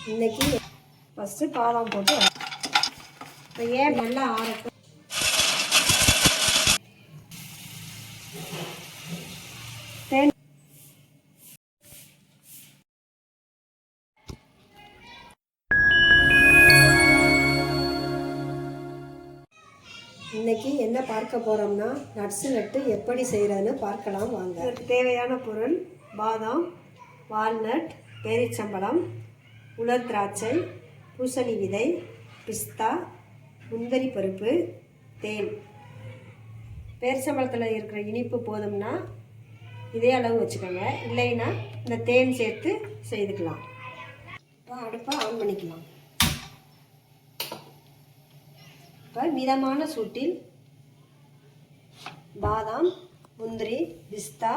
இன்றைக்கி ஃபஸ்ட்டு பாதாம் போட்டு இப்போ ஏன் நல்லா ஆறட்டும். தேன் இன்றைக்கி என்ன பார்க்க போகிறோம்னா நட்ஸு நட்டு எப்படி செய்கிறதுன்னு பார்க்கலாம் வாங்க. இதற்கு தேவையான பொருள் பாதாம், வால்நட், பேரிச்சம்பழம், உலர் திராட்சை, பூசணி விதை, பிஸ்தா, முந்திரி பருப்பு, தேன். பேரிச்சம்பழத்தில் இருக்கிற இனிப்பு போதும்னா இதே அளவு வச்சுக்கோங்க, இல்லைன்னா இந்த தேன் சேர்த்து செய்துக்கலாம். இப்போ அடுப்பை ஆன் பண்ணிக்கலாம். இப்போ மிதமான சூட்டில் பாதாம், முந்திரி, பிஸ்தா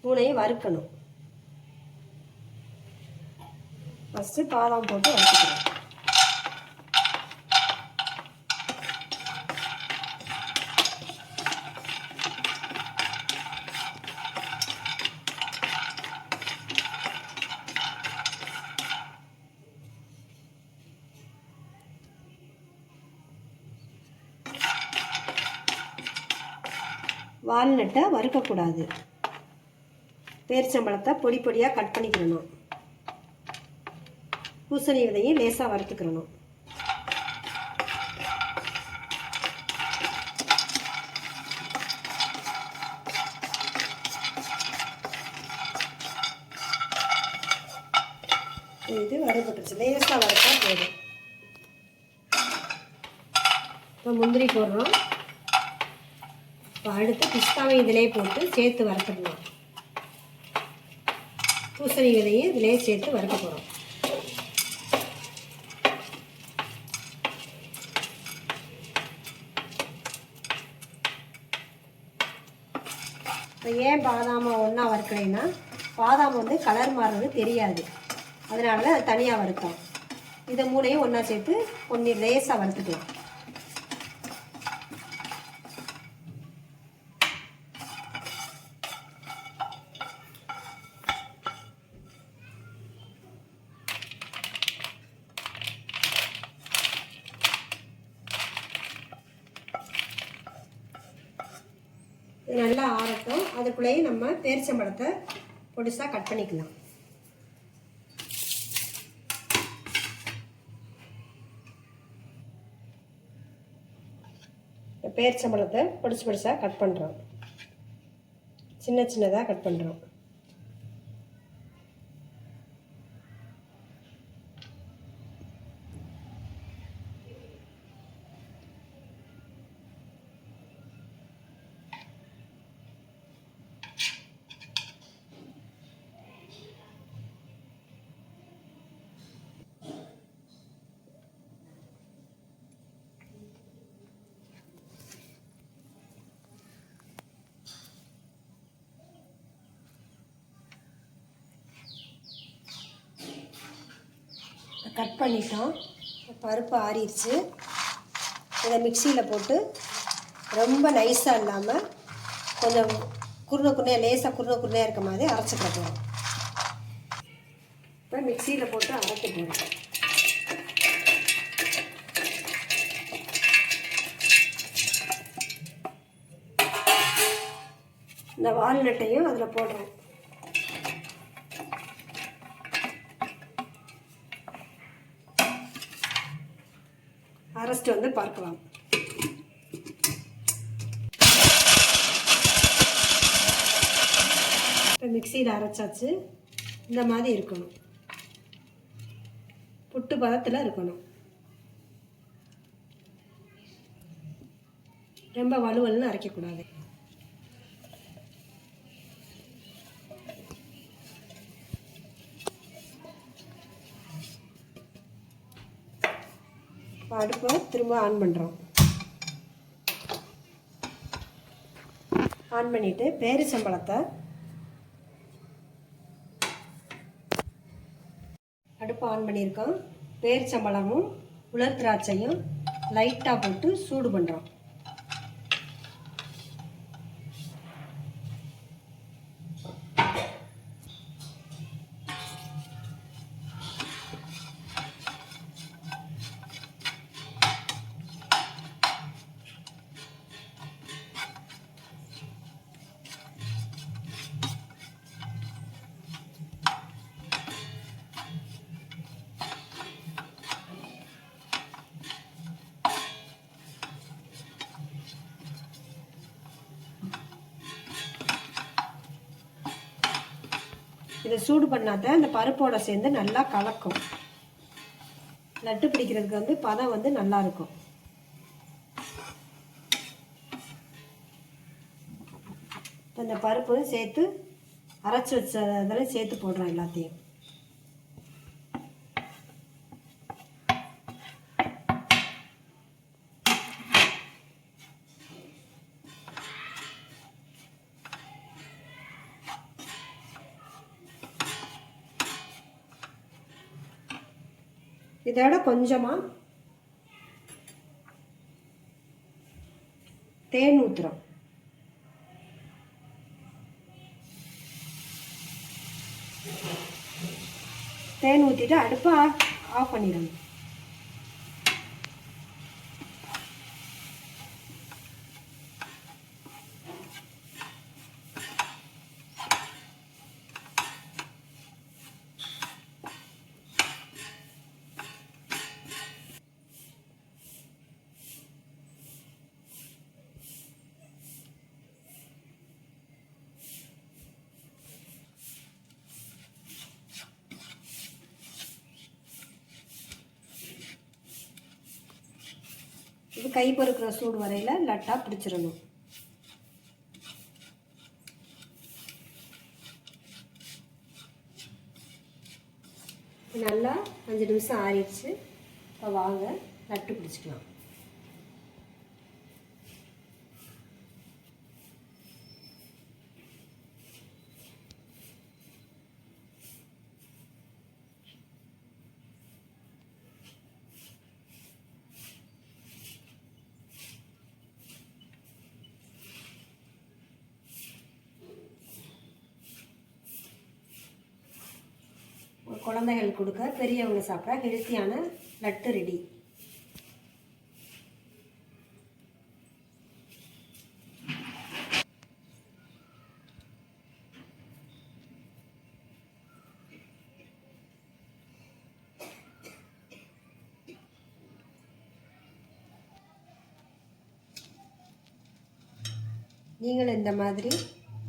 மூணையும் வறுக்கணும். ஃபஸ்ட்டு பாதாம் போட்டு வறுத்துக்கணும். வால்நட்டை வறுக்கக்கூடாது. பேரிச்சம்பழத்தை பொடி பொடியாக கட் பண்ணிக்கிறணும். பூசணி விதையும் லேசாக வறுத்துக்கிறணும். இது வறுபட்டுருச்சு, லேசாக வறுத்தா போதும். இப்போ முந்திரி போடுறோம். இப்போ அடுத்து பிஸ்தாவை இதிலே போட்டு சேர்த்து வறுத்துடலாம். பூசணி விதையும் இதிலே சேர்த்து வறுக்க போகிறோம். இப்போ ஏன் பாதாமை ஒன்றா வறுக்கலைன்னா பாதாம் வந்து கலர் மாறுறது தெரியாது, அதனால தான் அது தனியாக வறுத்தோம். இதை மூணையும் ஒன்றா சேர்த்து ஒன்று லேசாக வறுத்துக்கலாம். இது நல்லா ஆறட்டும். அதுக்குள்ளேயே நம்ம பேரிச்சம்பழத்தை பொடிசாக கட் பண்ணிக்கலாம். பேரிச்சம்பழத்தை பொடிசாக கட் பண்ணுறோம். சின்ன சின்னதாக கட் பண்ணுறோம். கட் பண்ணிட்டோம். பருப்பு ஆறிடுச்சு. இதை மிக்சியில் போட்டு ரொம்ப நைஸாக இல்லாமல் கொஞ்சம் குருணையாக லேசாக குருணையாக இருக்க மாதிரி அரைச்சிக்க போகிறோம். இப்போ மிக்சியில் போட்டு அரைக்க போகிறோம். இந்த வால்நட்டையும் அதில் போடுறோம். அரைச்சிட்டு வந்து பார்க்கலாம். இப்போ மிக்சியில் அரைச்சாச்சு. இந்த மாதிரி இருக்கணும், புட்டு பதத்தில் இருக்கணும். ரொம்ப வலுவலுன்னு அரைக்கக்கூடாது. இப்போ அடுப்பை திரும்ப ஆன் பண்ணுறோம். ஆன் பண்ணிவிட்டு பேரிச்சம்பழத்தை அடுப்பை ஆன் பண்ணியிருக்கோம். பேரிச்சம்பழமும் உலர் திராட்சையும் லைட்டாக போட்டு சூடு பண்ணுறோம். கொஞ்சம் சூடு பண்ணாதான் அந்த பருப்போட சேர்ந்து நல்லா கலக்கும். லட்டு பிடிக்கிறதுக்கு வந்து பதம் வந்து நல்லாயிருக்கும். இந்த பருப்பு சேர்த்து அரைச்சி வச்சதில் சேர்த்து போடுறோம் எல்லாத்தையும். இதோட கொஞ்சமாக தேன் ஊற்றுறோம். தேன் ஊற்றிட்டு அடுப்பை ஆஃப் பண்ணிடணும். இது கை பொறுக்கிற சூடு வரையில் லட்டாக பிடிச்சிடணும். நல்லா 5 நிமிஷம் ஆறிடுச்சு. இப்போ வாங்க லட்டு பிடிச்சிக்கலாம். குழந்தைகள் கொடுக்க, பெரியவங்க சாப்பிட ஹெல்த்தியான லட்டு ரெடி. நீங்களும் இந்த மாதிரி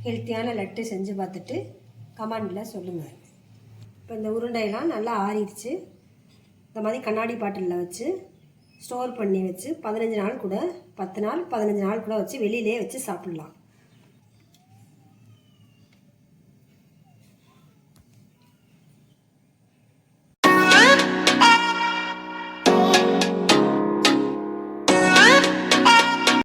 ஹெல்த்தியான லட்டு செஞ்சு பார்த்துட்டு கமெண்டில் சொல்லுங்கள். இப்போ இந்த உருண்டையெல்லாம் நல்லா ஆறிடுச்சு. இந்த மாதிரி கண்ணாடி பாட்டிலில் வச்சு ஸ்டோர் பண்ணி வச்சு 15 நாள் கூட 10 நாள் 15 நாள் கூட வச்சு வெளியிலே வச்சு சாப்பிட்லாம்.